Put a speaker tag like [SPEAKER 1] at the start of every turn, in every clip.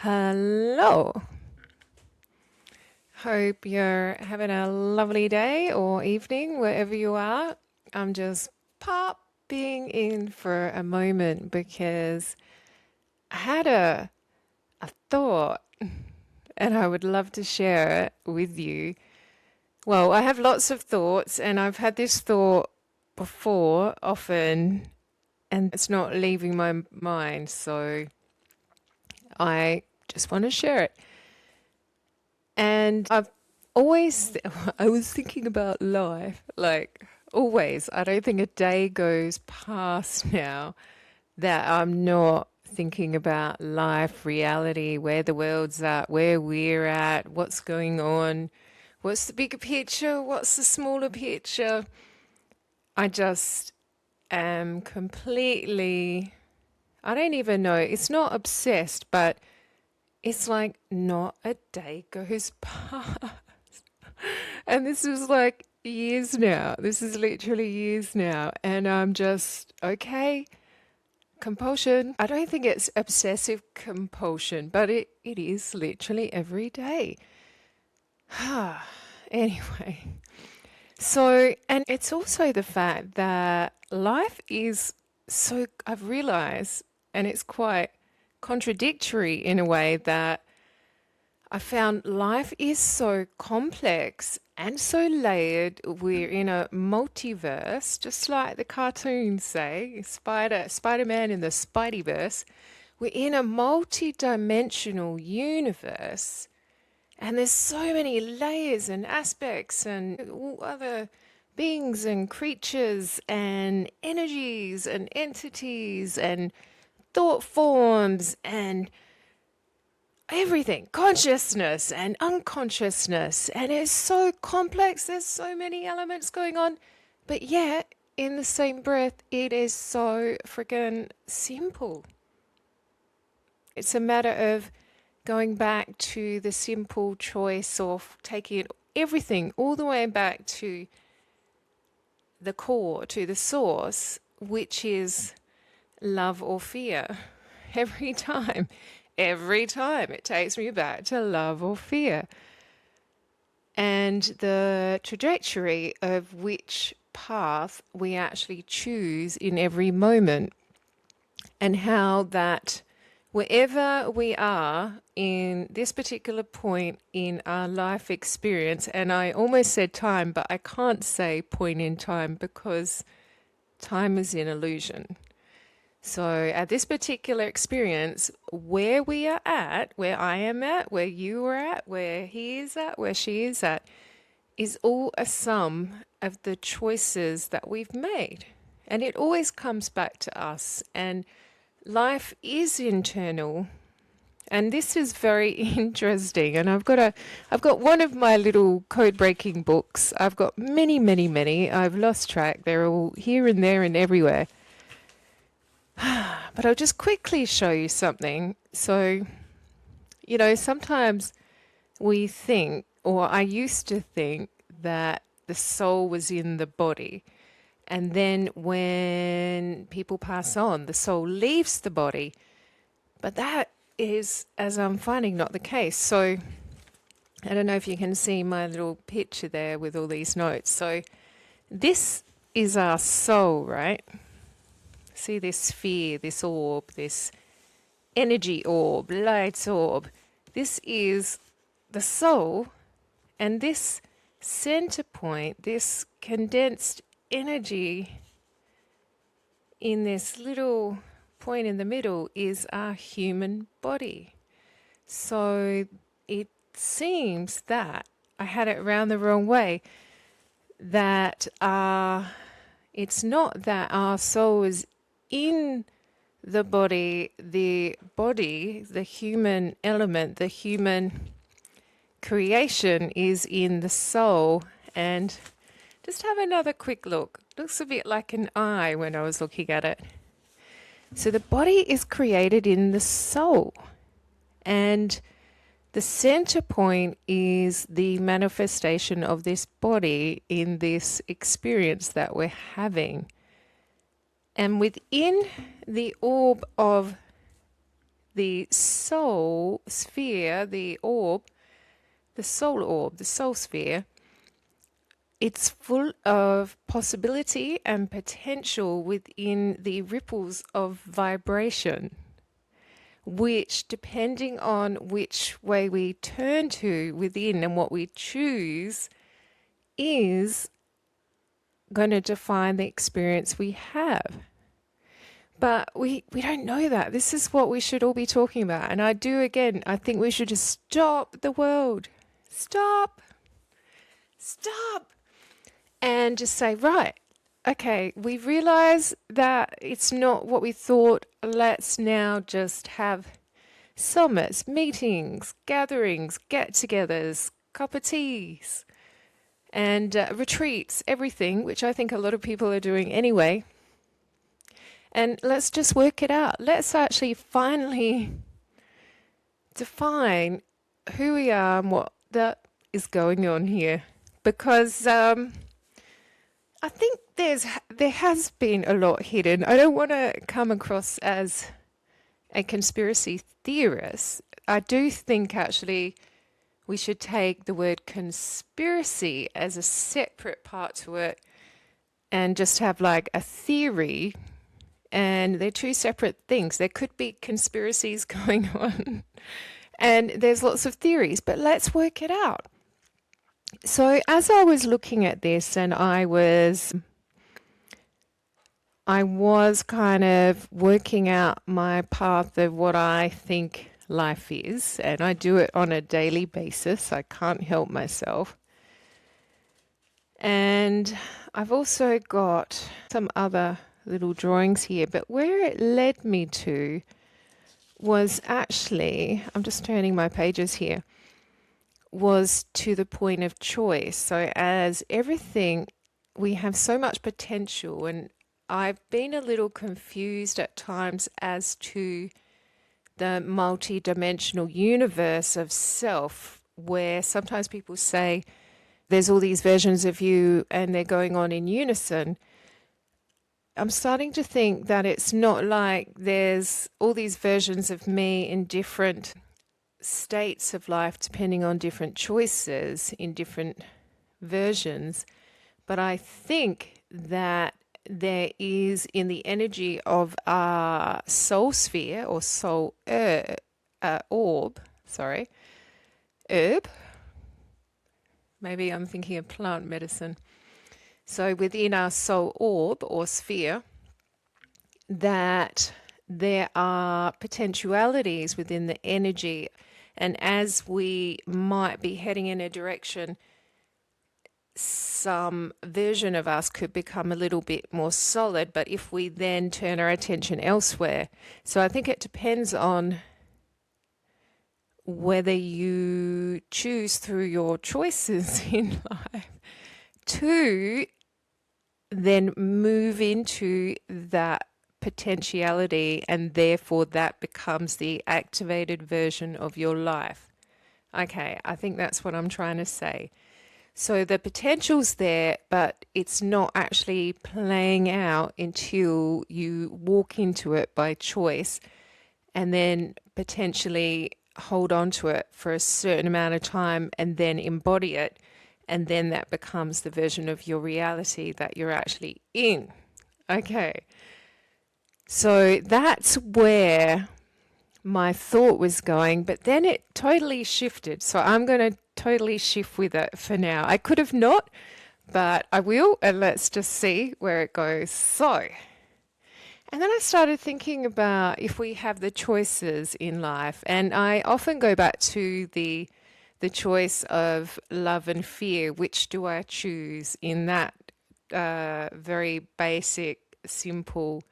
[SPEAKER 1] Hello. Hope you're having a lovely day or evening wherever you are. I'm just popping in for a moment because I had a thought and I would love to share it with you. Well, I have lots of thoughts and I've had this thought before often and it's not leaving my mind, so I just want to share it. And I've always, I was thinking about life, like always. I don't think a day goes past now that I'm not thinking about life, reality, where the world's at, where we're at, what's going on, what's the bigger picture, what's the smaller picture. I just am completely, I don't even know, it's not obsessed, but it's like not a day goes past. And this is like years now. This is literally years now. And I'm just, okay, compulsion. I don't think it's obsessive compulsion, but it is literally every day. Anyway, so, and it's also the fact that life is so, I've realized, and it's quite contradictory in a way that I found life is so complex and so layered. We're in a multiverse, just like the cartoons say, Spider-Man in the Spideyverse. We're in a multi-dimensional universe, and there's so many layers and aspects and all other beings and creatures and energies and entities and thought forms and everything, consciousness and unconsciousness, and it's so complex. There's so many elements going on, but yet in the same breath it is so freaking simple. It's a matter of going back to the simple choice of taking it, everything all the way back to the core, to the source, which is love or fear. Every time it takes me back to love or fear, and the trajectory of which path we actually choose in every moment, and how that wherever we are in this particular point in our life experience, and I almost said time, but I can't say point in time because time is an illusion. So at this particular experience, where we are at, where I am at, where you are at, where he is at, where she is all a sum of the choices that we've made. And it always comes back to us. And life is internal. And this is very interesting. And I've got one of my little code breaking books. I've got many, many, many. I've lost track. They're all here and there and everywhere. But I'll just quickly show you something. So, sometimes we think, or I used to think, that the soul was in the body. And then when people pass on, the soul leaves the body. But that is, as I'm finding, not the case. So I don't know if you can see my little picture there with all these notes. So this is our soul, right? See this sphere, this orb, this energy orb, light orb. This is the soul, and this center point, this condensed energy in this little point in the middle is our human body. So it seems that I had it round the wrong way, that it's not that our soul is in the body, the human element, the human creation is in the soul. And just have another quick look. Looks a bit like an eye when I was looking at it. So the body is created in the soul. And the center point is the manifestation of this body in this experience that we're having. And within the orb of the soul sphere, the orb, the soul orb, the soul sphere, it's full of possibility and potential within the ripples of vibration, which, depending on which way we turn to within and what we choose, is going to define the experience we have. But we don't know that. This is what we should all be talking about. And I think we should just stop the world. Stop. And just say, right, okay, we realize that it's not what we thought. Let's now just have summits, meetings, gatherings, get-togethers, cup of teas, and retreats, everything, which I think a lot of people are doing anyway. And let's just work it out. Let's actually finally define who we are and what that is going on here. Because I think there has been a lot hidden. I don't want to come across as a conspiracy theorist. I do think actually we should take the word conspiracy as a separate part to it and just have like a theory. And they're two separate things. There could be conspiracies going on and there's lots of theories, but let's work it out. So as I was looking at this and I was kind of working out my path of what I think life is, and I do it on a daily basis. I can't help myself. And I've also got some other little drawings here, but where it led me to was actually, I'm just turning my pages here, was to the point of choice. So as everything, we have so much potential, and I've been a little confused at times as to the multi-dimensional universe of self, where sometimes people say there's all these versions of you and they're going on in unison. I'm starting to think that it's not like there's all these versions of me in different states of life depending on different choices in different versions, but I think that there is in the energy of our soul sphere or soul orb, herb, maybe I'm thinking of plant medicine. So within our soul orb or sphere, that there are potentialities within the energy. And as we might be heading in a direction, some version of us could become a little bit more solid, but if we then turn our attention elsewhere. So I think it depends on whether you choose through your choices in life to then move into that potentiality, and therefore that becomes the activated version of your life. Okay, I think that's what I'm trying to say. So the potential's there, but it's not actually playing out until you walk into it by choice and then potentially hold on to it for a certain amount of time and then embody it. And then that becomes the version of your reality that you're actually in. Okay. So that's where my thought was going, but then it totally shifted. So I'm going to totally shift with it for now. I could have not, but I will, and let's just see where it goes. So, and then I started thinking about if we have the choices in life, and I often go back to the choice of love and fear. Which do I choose in that very basic, simple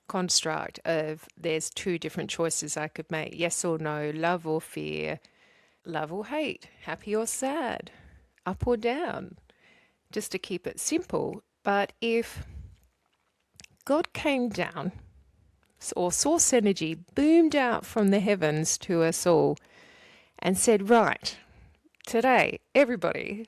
[SPEAKER 1] construct of there's two different choices I could make, yes or no, love or fear, love or hate, happy or sad, up or down, just to keep it simple. But if God came down, or source energy boomed out from the heavens to us all and said, right, today, everybody,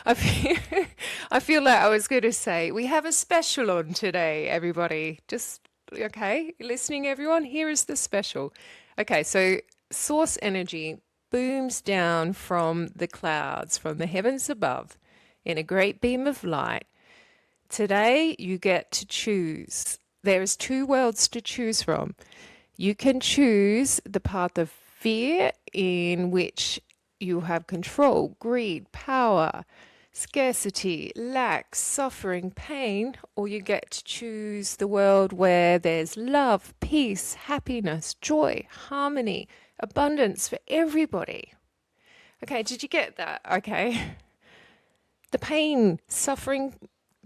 [SPEAKER 1] I feel like I was going to say, we have a special on today, everybody. Just Okay, listening everyone, here is the special. Okay, so source energy booms down from the clouds, from the heavens above, in a great beam of light. Today, you get to choose. There is two worlds to choose from. You can choose the path of fear, in which you have control, greed, power, scarcity, lack, suffering, pain, or you get to choose the world where there's love, peace, happiness, joy, harmony, abundance for everybody. Okay, did you get that? Okay. The pain, suffering,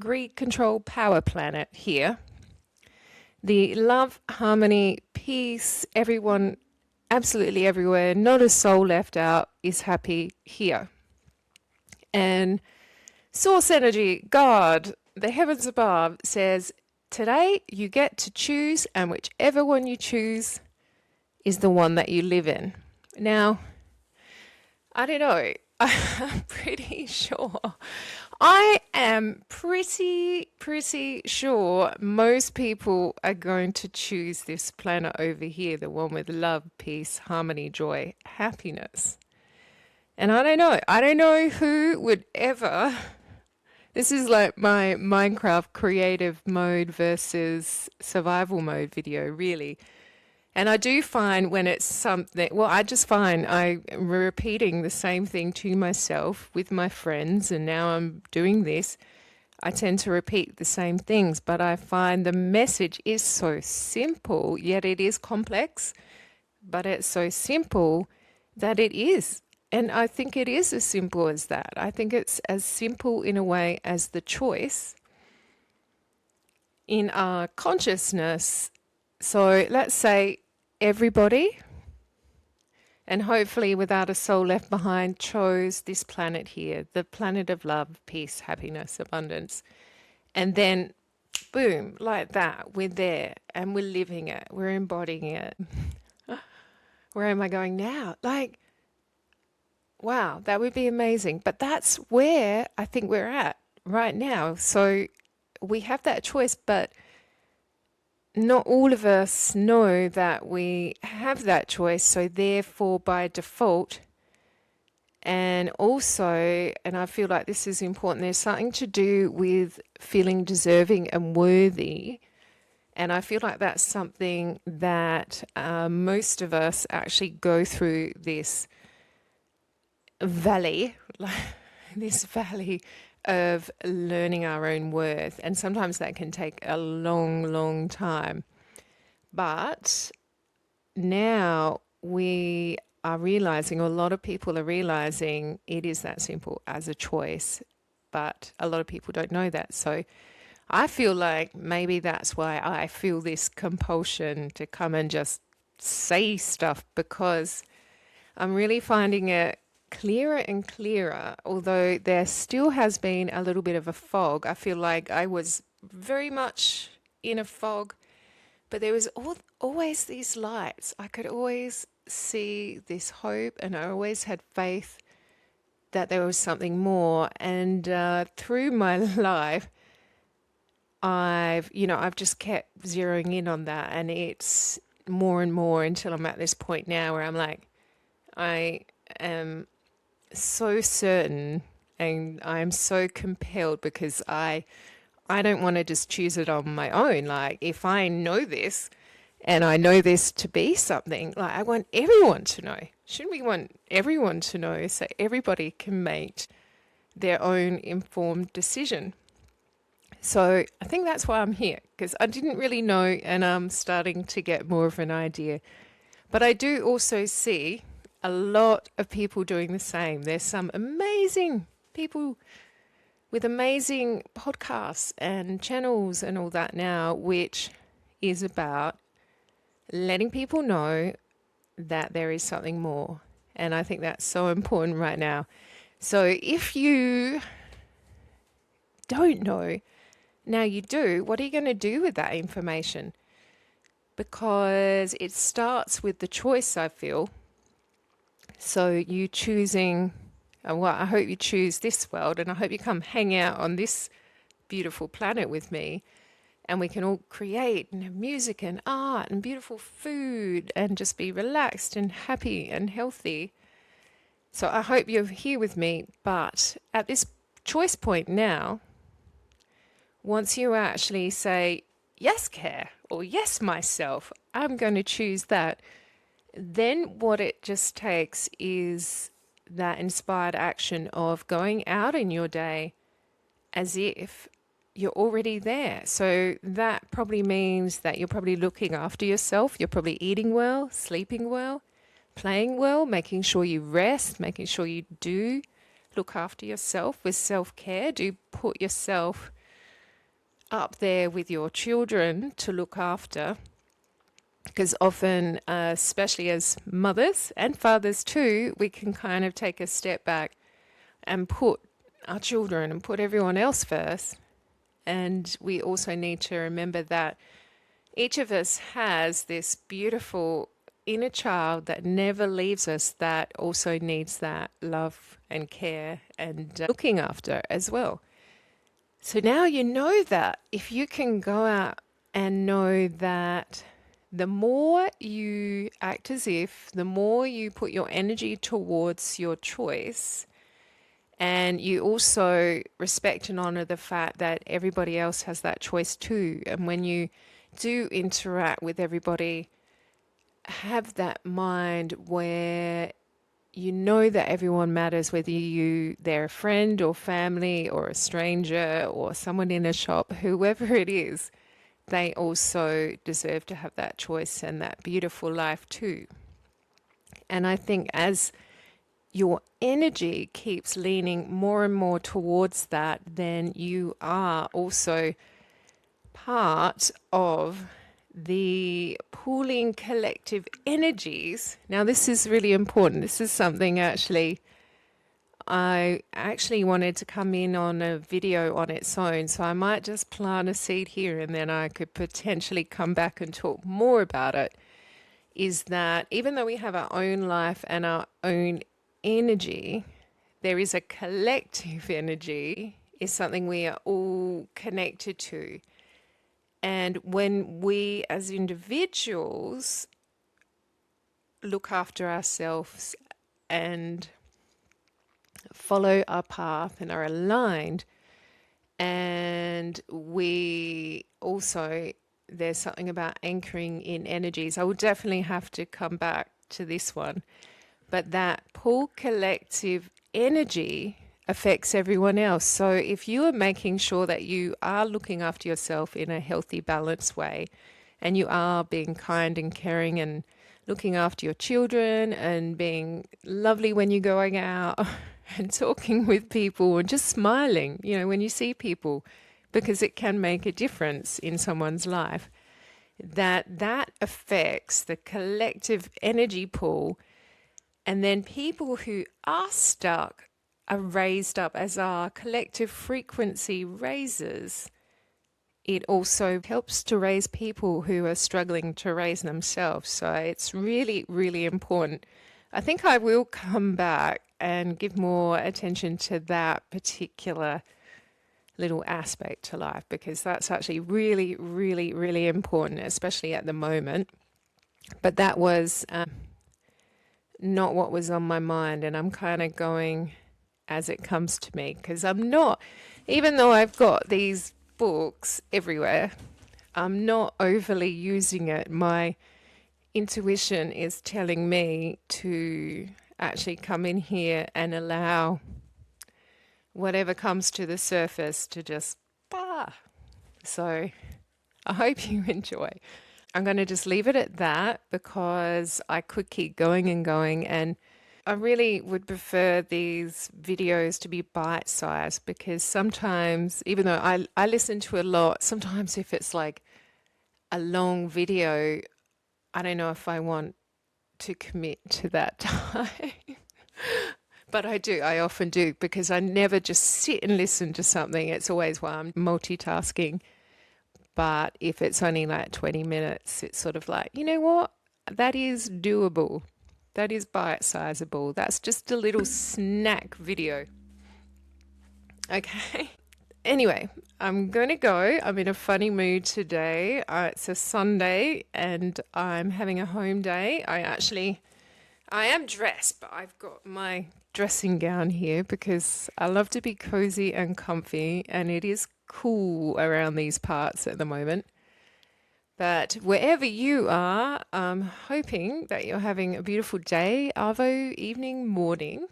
[SPEAKER 1] greed, control, power planet here. The love, harmony, peace, everyone, absolutely everywhere, not a soul left out, is happy here. And source energy, God, the heavens above, says, today you get to choose, and whichever one you choose is the one that you live in. Now, I don't know. I'm pretty sure. I am pretty sure most people are going to choose this planet over here, the one with love, peace, harmony, joy, happiness. And I don't know. I don't know who would ever. This is like my Minecraft creative mode versus survival mode video, really. And I do find when it's something, well, I just find I'm repeating the same thing to myself with my friends, and now I'm doing this. I tend to repeat the same things, but I find the message is so simple, yet it is complex, but it's so simple that it is. And I think it is as simple as that. I think it's as simple in a way as the choice in our consciousness. So let's say everybody, and hopefully without a soul left behind, chose this planet here, the planet of love, peace, happiness, abundance. And then, boom, like that, we're there and we're living it, we're embodying it. Where am I going now? Like, wow, that would be amazing. But that's where I think we're at right now. So we have that choice, but not all of us know that we have that choice. So therefore, by default, and also, and I feel like this is important, there's something to do with feeling deserving and worthy. And I feel like that's something that most of us actually go through this valley, this valley of learning our own worth. And sometimes that can take a long time. But now we are realizing, or a lot of people are realizing, it is that simple as a choice. But a lot of people don't know that. So I feel like maybe that's why I feel this compulsion to come and just say stuff, because I'm really finding it clearer and clearer, although there still has been a little bit of a fog. I feel like I was very much in a fog, but there was always these lights. I could always see this hope, and I always had faith that there was something more. And through my life, I've just kept zeroing in on that, and it's more and more until I'm at this point now where I'm like, I am so certain, and I'm so compelled, because I don't want to just choose it on my own. Like, if I know this and I know this to be something, like, I want everyone to know. Shouldn't we want everyone to know so everybody can make their own informed decision? So I think that's why I'm here, because I didn't really know, and I'm starting to get more of an idea. But I do also see a lot of people doing the same. There's some amazing people with amazing podcasts and channels and all that now, which is about letting people know that there is something more. And I think that's so important right now. So if you don't know, now you do, what are you going to do with that information? Because it starts with the choice, I feel. So you choosing, well, I hope you choose this world, and I hope you come hang out on this beautiful planet with me. and we can all create and have music and art and beautiful food and just be relaxed and happy and healthy. So I hope you're here with me. But at this choice point now, once you actually say, yes, care, or yes, myself, I'm going to choose that, then what it just takes is that inspired action of going out in your day as if you're already there. So that probably means that you're probably looking after yourself. You're probably eating well, sleeping well, playing well, making sure you rest, making sure you do look after yourself with self-care. Do put yourself up there with your children to look after. Because often, especially as mothers and fathers too, we can kind of take a step back and put our children and put everyone else first. And we also need to remember that each of us has this beautiful inner child that never leaves us, that also needs that love and care and looking after as well. So now you know that if you can go out and know that the more you act as if, the more you put your energy towards your choice, and you also respect and honor the fact that everybody else has that choice too. And when you do interact with everybody, have that mind where you know that everyone matters, whether they're a friend or family or a stranger or someone in a shop, whoever it is, they also deserve to have that choice and that beautiful life too. And I think as your energy keeps leaning more and more towards that, then you are also part of the pooling collective energies. Now, this is really important. This is something I actually wanted to come in on a video on its own, so I might just plant a seed here and then I could potentially come back and talk more about it, is that even though we have our own life and our own energy, there is a collective energy, is something we are all connected to. And when we as individuals look after ourselves and follow our path and are aligned, and we also, there's something about anchoring in energies. I will definitely have to come back to this one. But that pool collective energy affects everyone else. So if you are making sure that you are looking after yourself in a healthy, balanced way, and you are being kind and caring and looking after your children and being lovely when you're going out and talking with people and just smiling, when you see people, because it can make a difference in someone's life, that affects the collective energy pool. And then people who are stuck are raised up as our collective frequency raises. It also helps to raise people who are struggling to raise themselves. So it's really, really important. I think I will come back and give more attention to that particular little aspect to life, because that's actually really, really, really important, especially at the moment. But that was not what was on my mind, and I'm kind of going as it comes to me, because I'm not, even though I've got these books everywhere, I'm not overly using it. My intuition is telling me to actually come in here and allow whatever comes to the surface to just So I hope you enjoy. I'm going to just leave it at that, because I could keep going and going, and I really would prefer these videos to be bite-sized, because sometimes, even though I listen to a lot, sometimes if it's like a long video, I don't know if I want to commit to that time. But I often do, because I never just sit and listen to something. It's always while I'm multitasking. But if it's only like 20 minutes, it's sort of like, you know what? That is doable. That is bite-sizable. That's just a little snack video. Okay. Anyway, I'm going to go. I'm in a funny mood today. It's a Sunday and I'm having a home day. I am dressed, but I've got my dressing gown here because I love to be cozy and comfy, and it is cool around these parts at the moment. But wherever you are, I'm hoping that you're having a beautiful day, arvo, evening, morning,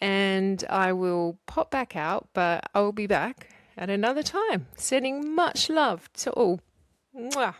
[SPEAKER 1] and I will pop back out, but I will be back at another time. Sending much love to all. Mwah.